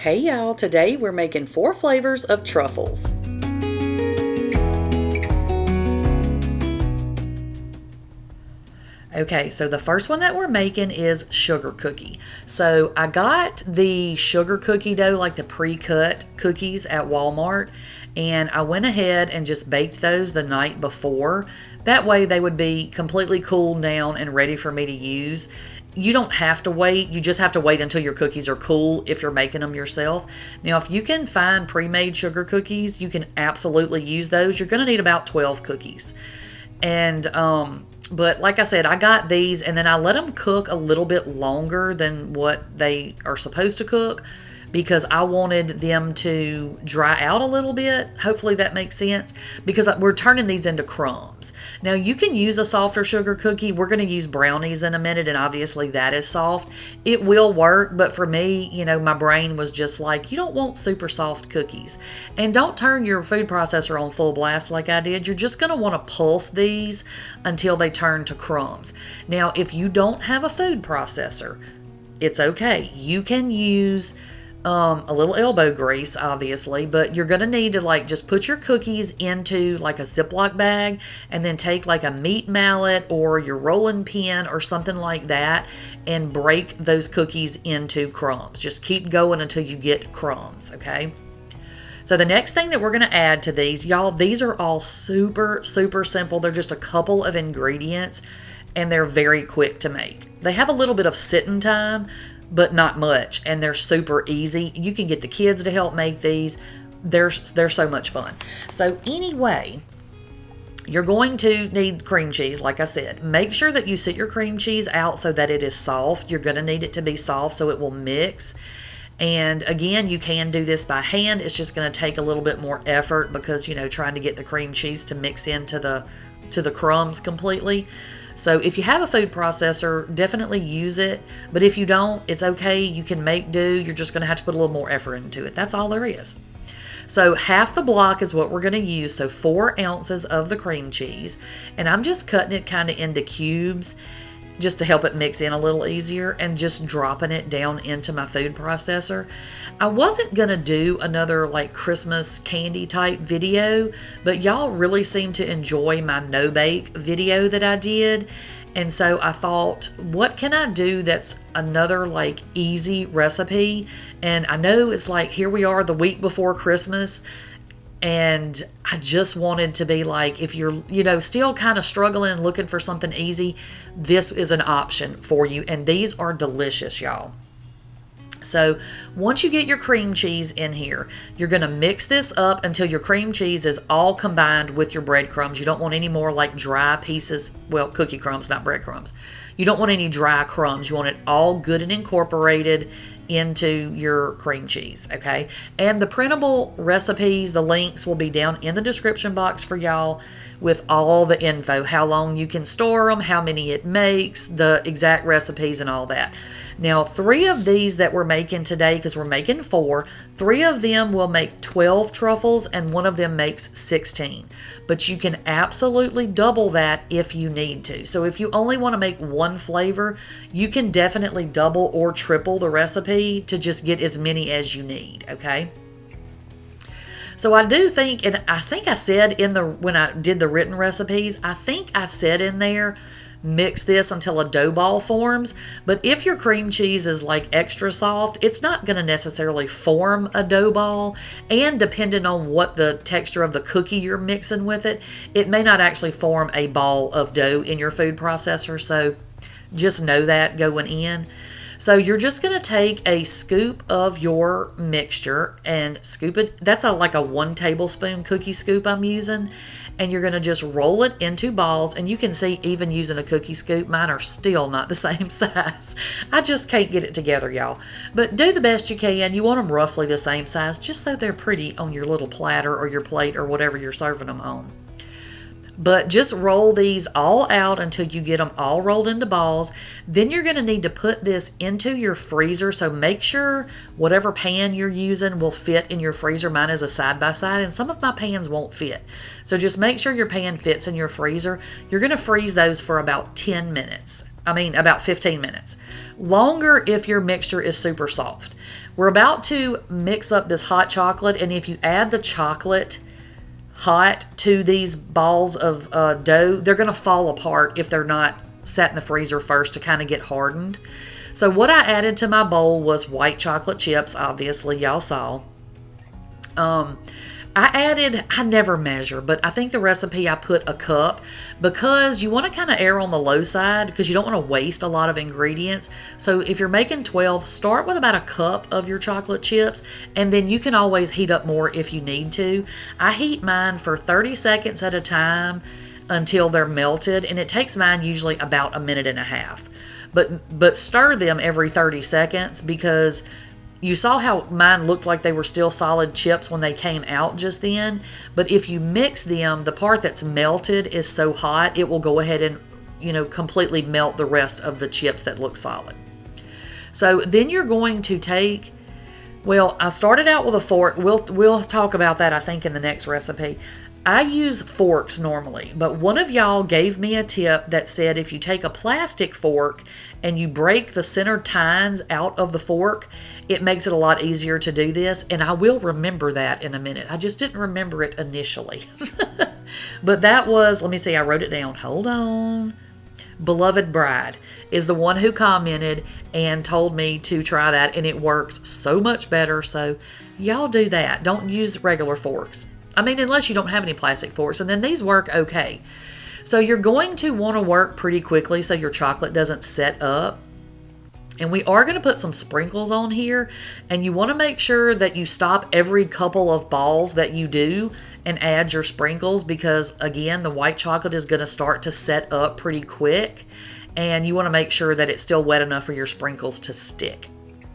Hey y'all, today we're making 4 flavors of truffles. Okay, so the first one that we're making is sugar cookie. So I got the sugar cookie dough, like the pre-cut cookies at Walmart, and I went ahead and just baked those the night before. That way they would be completely cooled down and ready for me to use. You don't have to wait. You just have to wait until your cookies are cool if you're making them yourself. Now, if you can find pre-made sugar cookies, you can absolutely use those. You're going to need about 12 cookies. And, but like I said, I got these and then I let them cook a little bit longer than what they are supposed to cook because I wanted them to dry out a little bit. Hopefully that makes sense, because we're turning these into crumbs. Now you can use a softer sugar cookie. We're going to use brownies in a minute, and obviously that is soft. It will work, but for me, you know, my brain was just like, you don't want super soft cookies. And don't turn your food processor on full blast like I did. You're just going to want to pulse these until they turn to crumbs. Now, if you don't have a food processor, it's okay. You can use a little elbow grease, obviously, but you're going to need to like just put your cookies into like a Ziploc bag and then take like a meat mallet or your rolling pin or something like that and break those cookies into crumbs. Just keep going until you get crumbs, okay? So the next thing that we're going to add to these, y'all, these are all super, super simple. They're just a couple of ingredients and they're very quick to make. They have a little bit of sitting time, but not much, and they're super easy. You can get the kids to help make these. They're so much fun. So anyway, you're going to need cream cheese, like I said. Make sure that you sit your cream cheese out so that it is soft. You're going to need it to be soft so it will mix. And again, you can do this by hand. It's just going to take a little bit more effort because, you know, trying to get the cream cheese to mix into the crumbs completely. So if you have a food processor, definitely use it. But if you don't, it's okay. You can make do. You're just going to have to put a little more effort into it. That's all there is. So half the block is what we're going to use. So 4 ounces of the cream cheese. And I'm just cutting it kind of into cubes just to help it mix in a little easier and just dropping it down into my food processor. I wasn't going to do another like Christmas candy type video, but y'all really seem to enjoy my no-bake video that I did. And so I thought, what can I do that's another like easy recipe? And I know it's like, here we are the week before Christmas. And I just wanted to be like, if you're, you know, still kind of struggling and looking for something easy, this is an option for you. And these are delicious, y'all. So once you get your cream cheese in here, you're going to mix this up until your cream cheese is all combined with your breadcrumbs. You don't want any more like dry pieces, well, cookie crumbs, not breadcrumbs. You don't want any dry crumbs. You want it all good and incorporated into your cream cheese, okay? And the printable recipes, the links will be down in the description box for y'all with all the info, how long you can store them, how many it makes, the exact recipes and all that. Now, 3 of these that we're making today, because we're making 4, 3 of them will make 12 truffles and 1 of them makes 16. But you can absolutely double that if you need to. So if you only want to make 1 flavor, you can definitely double or triple the recipe to just get as many as you need, okay? So I do think, and I think I said when I did the written recipes, I think I said in there, mix this until a dough ball forms. But if your cream cheese is like extra soft, it's not going to necessarily form a dough ball. And depending on what the texture of the cookie you're mixing with it, it may not actually form a ball of dough in your food processor. So just know that going in. So you're just going to take a scoop of your mixture and scoop it. That's like a 1 tablespoon cookie scoop I'm using. And you're going to just roll it into balls. And you can see even using a cookie scoop, mine are still not the same size. I just can't get it together, y'all. But do the best you can. You want them roughly the same size, just so they're pretty on your little platter or your plate or whatever you're serving them on. But just roll these all out until you get them all rolled into balls. Then you're going to need to put this into your freezer. So make sure whatever pan you're using will fit in your freezer. Mine is a side-by-side, and some of my pans won't fit. So just make sure your pan fits in your freezer. You're going to freeze those for about 10 minutes. about 15 minutes. Longer if your mixture is super soft. We're about to mix up this hot chocolate, and if you add the chocolate hot to these balls of dough, they're going to fall apart if they're not set in the freezer first to kind of get hardened. So what I added to my bowl was white chocolate chips, obviously, y'all saw. I never measure, but I think the recipe I put a cup because you want to kind of err on the low side because you don't want to waste a lot of ingredients. So if you're making 12, start with about a cup of your chocolate chips, and then you can always heat up more if you need to. I heat mine for 30 seconds at a time until they're melted, and it takes mine usually about a minute and a half. But stir them every 30 seconds because you saw how mine looked like they were still solid chips when they came out just then. But if you mix them, the part that's melted is so hot, it will go ahead and, completely melt the rest of the chips that look solid. So then you're going to take, I started out with a fork. We'll talk about that, I think, in the next recipe. I use forks normally, but one of y'all gave me a tip that said if you take a plastic fork and you break the center tines out of the fork, it makes it a lot easier to do this, and I will remember that in a minute. I just didn't remember it initially. But that was, let me see, I wrote it down. Hold on. Beloved Bride is the one who commented and told me to try that, and it works so much better. So y'all do that. Don't use regular forks. Unless you don't have any plastic forks, and then these work okay. So you're going to want to work pretty quickly so your chocolate doesn't set up. And we are going to put some sprinkles on here, and you want to make sure that you stop every couple of balls that you do and add your sprinkles because, again, the white chocolate is going to start to set up pretty quick, and you want to make sure that it's still wet enough for your sprinkles to stick.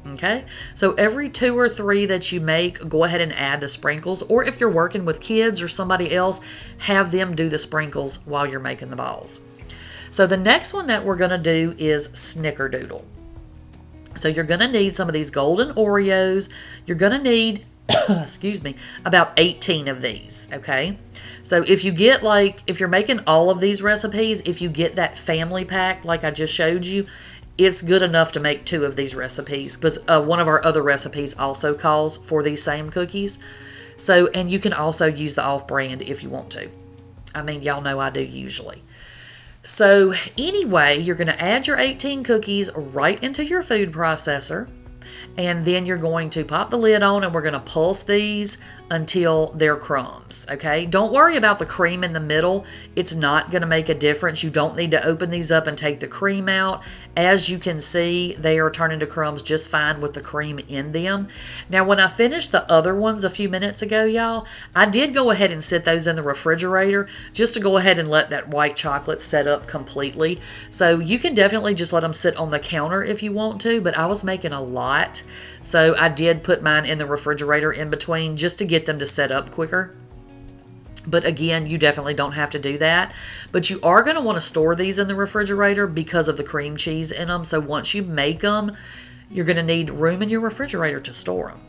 Okay, so every 2 or 3 that you make, go ahead and add the sprinkles, or if you're working with kids or somebody else, have them do the sprinkles while you're making the balls. So the next one that we're going to do is Snickerdoodle. So you're going to need some of these golden Oreos. You're going to need, excuse me, about 18 of these, okay? So if you get if you're making all of these recipes, if you get that family pack like I just showed you, it's good enough to make 2 of these recipes because one of our other recipes also calls for these same cookies. So, and you can also use the off-brand if you want to. Y'all know I do usually. So anyway, you're going to add your 18 cookies right into your food processor, and then you're going to pop the lid on, and we're going to pulse these until they're crumbs, okay? Don't worry about the cream in the middle. It's not going to make a difference. You don't need to open these up and take the cream out. As you can see, they are turning to crumbs just fine with the cream in them. Now, when I finished the other ones a few minutes ago, y'all, I did go ahead and sit those in the refrigerator just to go ahead and let that white chocolate set up completely. So you can definitely just let them sit on the counter if you want to, but I was making a lot. So I did put mine in the refrigerator in between just to get them to set up quicker. But again, you definitely don't have to do that. But you are going to want to store these in the refrigerator because of the cream cheese in them. So once you make them, you're going to need room in your refrigerator to store them.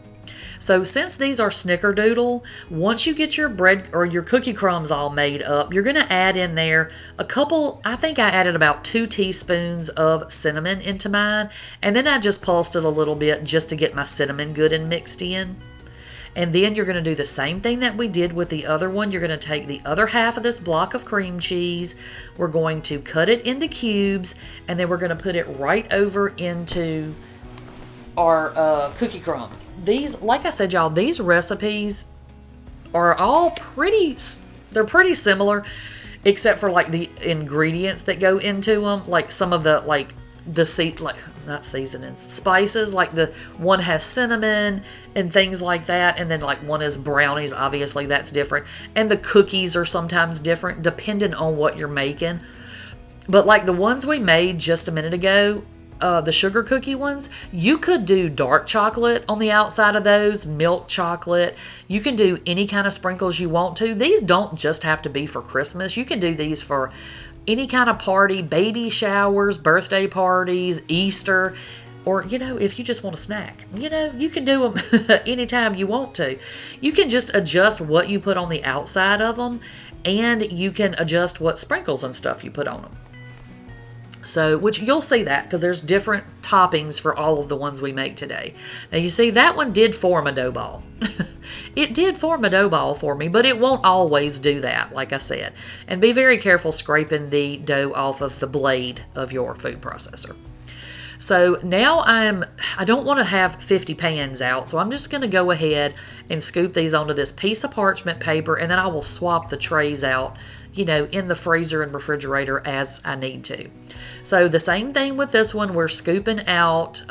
So since these are Snickerdoodle, once you get your bread or your cookie crumbs all made up, you're going to add in there a couple, I think I added about 2 teaspoons of cinnamon into mine. And then I just pulsed it a little bit just to get my cinnamon good and mixed in. And then you're going to do the same thing that we did with the other one. You're going to take the other half of this block of cream cheese. We're going to cut it into cubes, and then we're going to put it right over into our cookie crumbs. These, like I said, y'all, these recipes are all they're pretty similar, except for like the ingredients that go into them. Like some of the not seasonings, spices, like the one has cinnamon and things like that, and then like one is brownies, obviously that's different, and the cookies are sometimes different depending on what you're making. But like the ones we made just a minute ago, the sugar cookie ones, you could do dark chocolate on the outside of those, milk chocolate. You can do any kind of sprinkles you want to. These don't just have to be for Christmas. You can do these for any kind of party, baby showers, birthday parties, Easter, or, if you just want a snack, you can do them anytime you want to. You can just adjust what you put on the outside of them, and you can adjust what sprinkles and stuff you put on them. So, which you'll see that because there's different toppings for all of the ones we make today. Now you see that one did form a dough ball. It did form a dough ball for me, but it won't always do that, like I said. And be very careful scraping the dough off of the blade of your food processor. So now I don't want to have 50 pans out, so I'm just going to go ahead and scoop these onto this piece of parchment paper, and then I will swap the trays out, in the freezer and refrigerator as I need to. So the same thing with this one, we're scooping out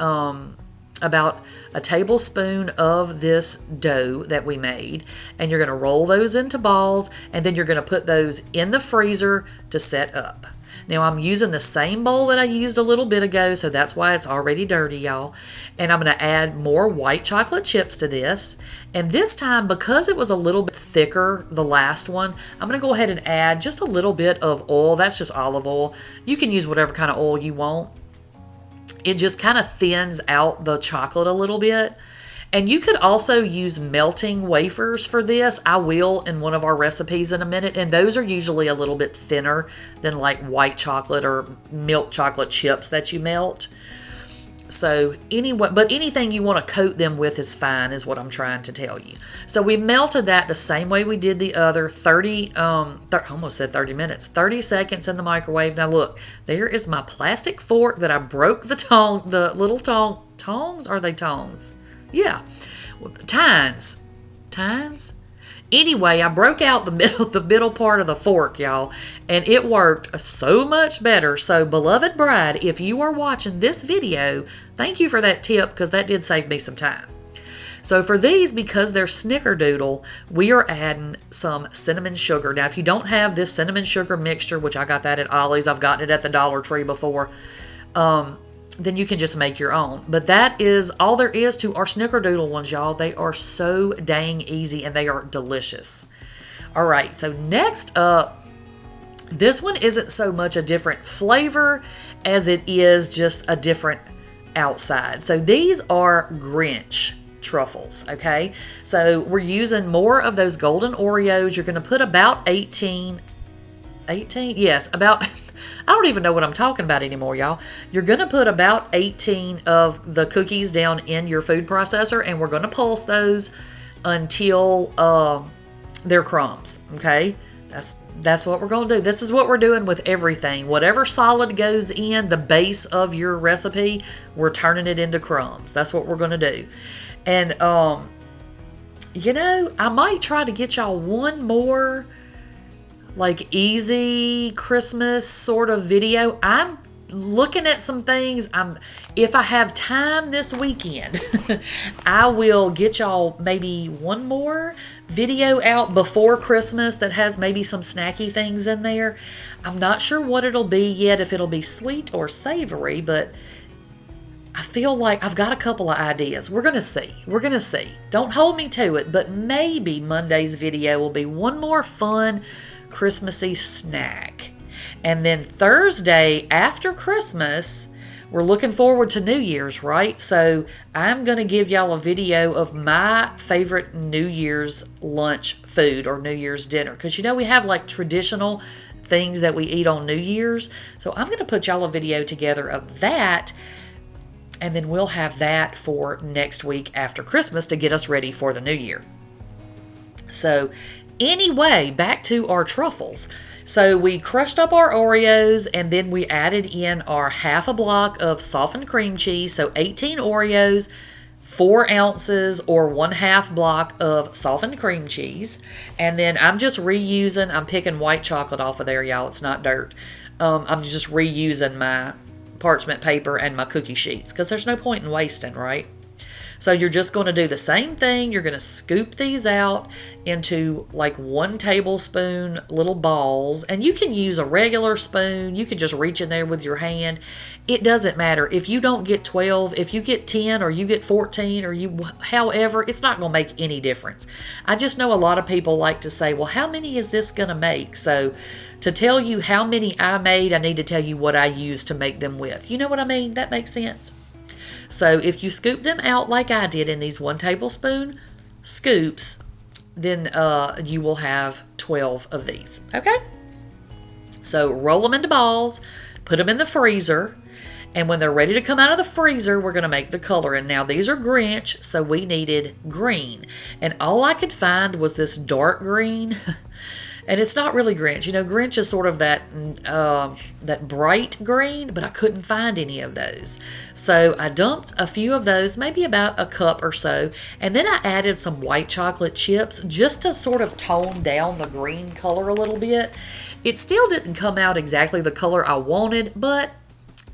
about a tablespoon of this dough that we made, and you're going to roll those into balls, and then you're going to put those in the freezer to set up. Now I'm using the same bowl that I used a little bit ago, so that's why it's already dirty, y'all. And I'm going to add more white chocolate chips to this. And this time, because it was a little bit thicker, the last one, I'm going to go ahead and add just a little bit of oil. That's just olive oil. You can use whatever kind of oil you want. It just kind of thins out the chocolate a little bit. And you could also use melting wafers for this. I will in one of our recipes in a minute, and those are usually a little bit thinner than like white chocolate or milk chocolate chips that you melt. So anyway, but anything you want to coat them with is fine, is what I'm trying to tell you. So we melted that the same way we did the other 30 minutes, 30 seconds in the microwave. Now look, there is my plastic fork that I broke the little tongs. Are they tongs? Yeah, tines. Anyway, I broke out the middle part of the fork, y'all, and it worked so much better. So, beloved bride, if you are watching this video, thank you for that tip because that did save me some time. So for these, because they're Snickerdoodle, we are adding some cinnamon sugar. Now, if you don't have this cinnamon sugar mixture, which I got that at Ollie's, I've gotten it at the Dollar Tree before, then you can just make your own. But that is all there is to our Snickerdoodle ones, y'all. They are so dang easy and they are delicious. All right, so next up, this one isn't so much a different flavor as it is just a different outside. So these are Grinch truffles, okay? So we're using more of those golden Oreos. You're going to put about 18, yes, about... I don't even know what I'm talking about anymore, y'all. You're going to put about 18 of the cookies down in your food processor, and we're going to pulse those until they're crumbs, okay? That's what we're going to do. This is what we're doing with everything. Whatever solid goes in the base of your recipe, we're turning it into crumbs. That's what we're going to do. And, I might try to get y'all one more like easy Christmas sort of video. I'm looking at some things. If I have time this weekend, I will get y'all maybe one more video out before Christmas that has maybe some snacky things in there. I'm not sure what it'll be yet, if it'll be sweet or savory, but I feel like I've got a couple of ideas. We're going to see. Don't hold me to it, but maybe Monday's video will be one more fun Christmassy snack. And then Thursday after Christmas, we're looking forward to New Year's, right? So I'm going to give y'all a video of my favorite New Year's lunch food or New Year's dinner. Because we have like traditional things that we eat on New Year's. So I'm going to put y'all a video together of that. And then we'll have that for next week after Christmas to get us ready for the new year. So anyway, back to our truffles. So we crushed up our Oreos, and then we added in our half a block of softened cream cheese. So 18 Oreos, 4 ounces or 1/2 block of softened cream cheese. And then I'm just reusing, I'm picking white chocolate off of there, y'all. It's not dirt. I'm just reusing my parchment paper and my cookie sheets because there's no point in wasting, right? So you're just going to do the same thing. You're going to scoop these out into like 1 tablespoon little balls, and you can use a regular spoon. You can just reach in there with your hand. It doesn't matter. If you don't get 12, if you get 10 or you get 14 or however, it's not going to make any difference. I just know a lot of people like to say, well, how many is this going to make? So to tell you how many I made, I need to tell you what I used to make them with. You know what I mean? That makes sense. So if you scoop them out like I did in these 1 tablespoon scoops, then you will have 12 of these. Okay? So roll them into balls, put them in the freezer, and when they're ready to come out of the freezer, we're going to make the color. And now these are Grinch, so we needed green. And all I could find was this dark green. And it's not really Grinch. You know, Grinch is sort of that bright green, but I couldn't find any of those. So I dumped a few of those, maybe about a cup or so, and then I added some white chocolate chips just to sort of tone down the green color a little bit. It still didn't come out exactly the color I wanted, but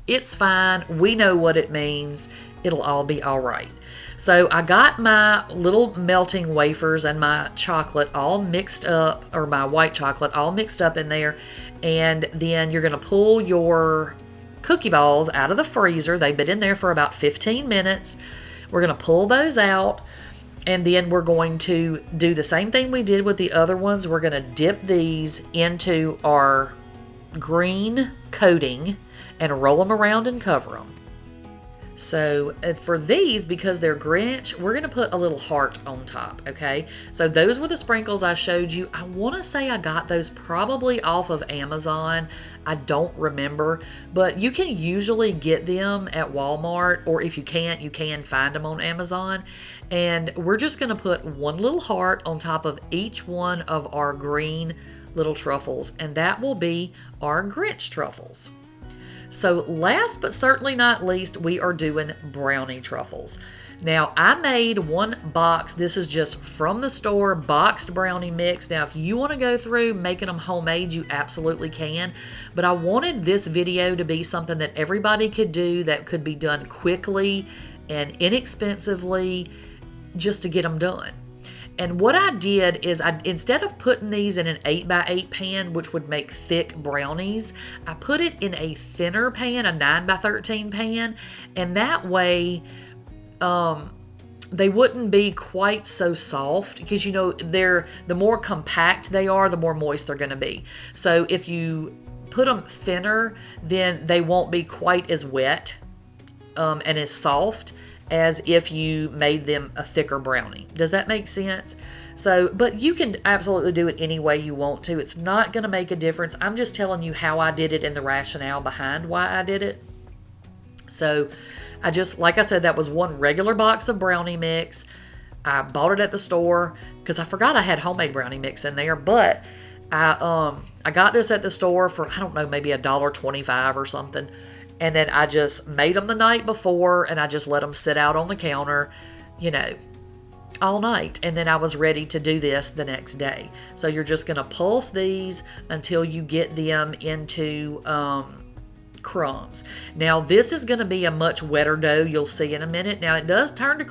it's fine. We know what it means. It'll all be all right. So I got my little melting wafers and my chocolate all mixed up, or my white chocolate all mixed up in there. And then you're going to pull your cookie balls out of the freezer. They've been in there for about 15 minutes. We're going to pull those out. And then we're going to do the same thing we did with the other ones. We're going to dip these into our green coating and roll them around and cover them. So for these, because they're Grinch, we're going to put a little heart on top, okay? So those were the sprinkles I showed you. I want to say I got those probably off of Amazon. I don't remember, but you can usually get them at Walmart, or if you can't, you can find them on Amazon. And we're just going to put one little heart on top of each one of our green little truffles, and that will be our Grinch truffles. So last but certainly not least, we are doing brownie truffles. Now, I made one box. This is just from the store, boxed brownie mix. Now, if you want to go through making them homemade, you absolutely can. But I wanted this video to be something that everybody could do, that could be done quickly and inexpensively, just to get them done. And what I did is, instead of putting these in an 8x8 pan, which would make thick brownies, I put it in a thinner pan, a 9x13 pan, and that way they wouldn't be quite so soft, because you know, the more compact they are, the more moist they're going to be. So if you put them thinner, then they won't be quite as wet and as soft as if you made them a thicker brownie. Does that make sense? So, but you can absolutely do it any way you want to. It's not going to make a difference. I'm just telling you how I did it and the rationale behind why I did it. So I just, like I said, that was one regular box of brownie mix. I bought it at the store because I forgot I had homemade brownie mix in there, but I got this at the store for, I don't know, maybe $1.25 or something. And then I just made them the night before, and I just let them sit out on the counter, you know, all night. And then I was ready to do this the next day. So you're just going to pulse these until you get them into crumbs. Now, this is going to be a much wetter dough. You'll see in a minute. Now, it does turn to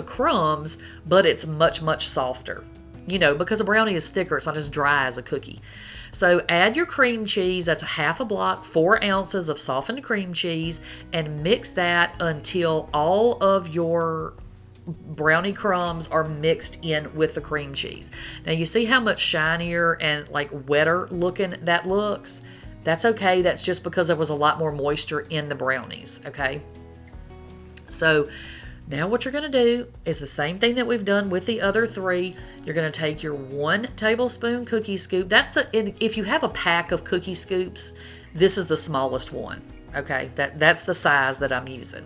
crumbs, but it's much, much softer. You know, because a brownie is thicker. It's not as dry as a cookie. So add your cream cheese. That's a half a block, 4 ounces of softened cream cheese, and mix that until all of your brownie crumbs are mixed in with the cream cheese. Now you see how much shinier and like wetter looking that looks? That's okay. That's just because there was a lot more moisture in the brownies, okay? So now what you're going to do is the same thing that we've done with the other 3. You're going to take your 1 tablespoon cookie scoop. If you have a pack of cookie scoops, this is the smallest one. Okay, that's the size that I'm using.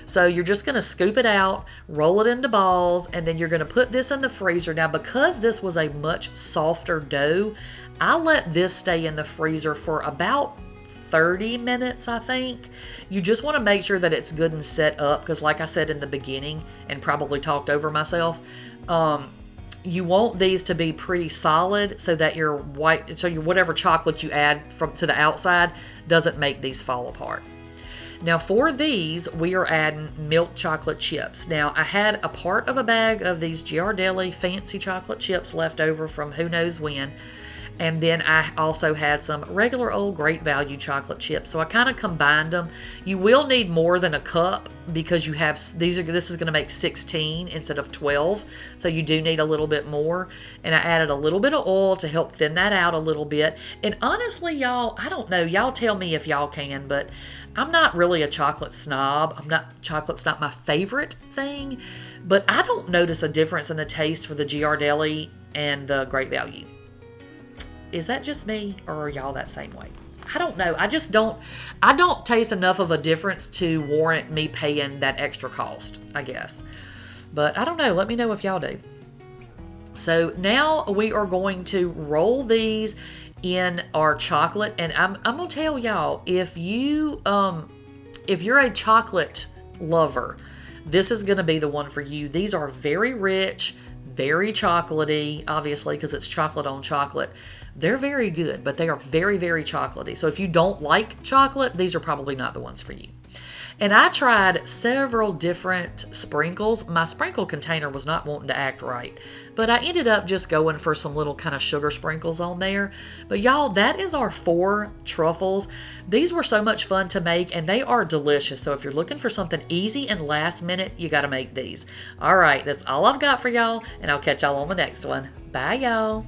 So you're just going to scoop it out, roll it into balls, and then you're going to put this in the freezer. Now, because this was a much softer dough, I let this stay in the freezer for about 30 minutes, I think. You just want to make sure that it's good and set up, because like I said in the beginning, and probably talked over myself, you want these to be pretty solid so that your whatever chocolate you add to the outside doesn't make these fall apart. Now for these, we are adding milk chocolate chips. Now I had a part of a bag of these Ghirardelli fancy chocolate chips left over from who knows when. And then I also had some regular old Great Value chocolate chips. So I kind of combined them. You will need more than a cup because you have this is going to make 16 instead of 12. So you do need a little bit more. And I added a little bit of oil to help thin that out a little bit. And honestly, y'all, I don't know. Y'all tell me if y'all can, but I'm not really a chocolate snob. Chocolate's not my favorite thing, but I don't notice a difference in the taste for the Ghirardelli and the Great Value. Is that just me, or are y'all that same way? I don't know. I don't taste enough of a difference to warrant me paying that extra cost, I guess. But I don't know. Let me know if y'all do. So now we are going to roll these in our chocolate, and I'm gonna tell y'all, if you're a chocolate lover, this is gonna be the one for you. These are very rich, very chocolatey, obviously, because it's chocolate on chocolate. They're very good, but they are very, very chocolatey. So if you don't like chocolate, these are probably not the ones for you. And I tried several different sprinkles. My sprinkle container was not wanting to act right, but I ended up just going for some little kind of sugar sprinkles on there. But y'all, that is our 4 truffles. These were so much fun to make, and they are delicious. So if you're looking for something easy and last minute, you got to make these. All right, that's all I've got for y'all, and I'll catch y'all on the next one. Bye, y'all.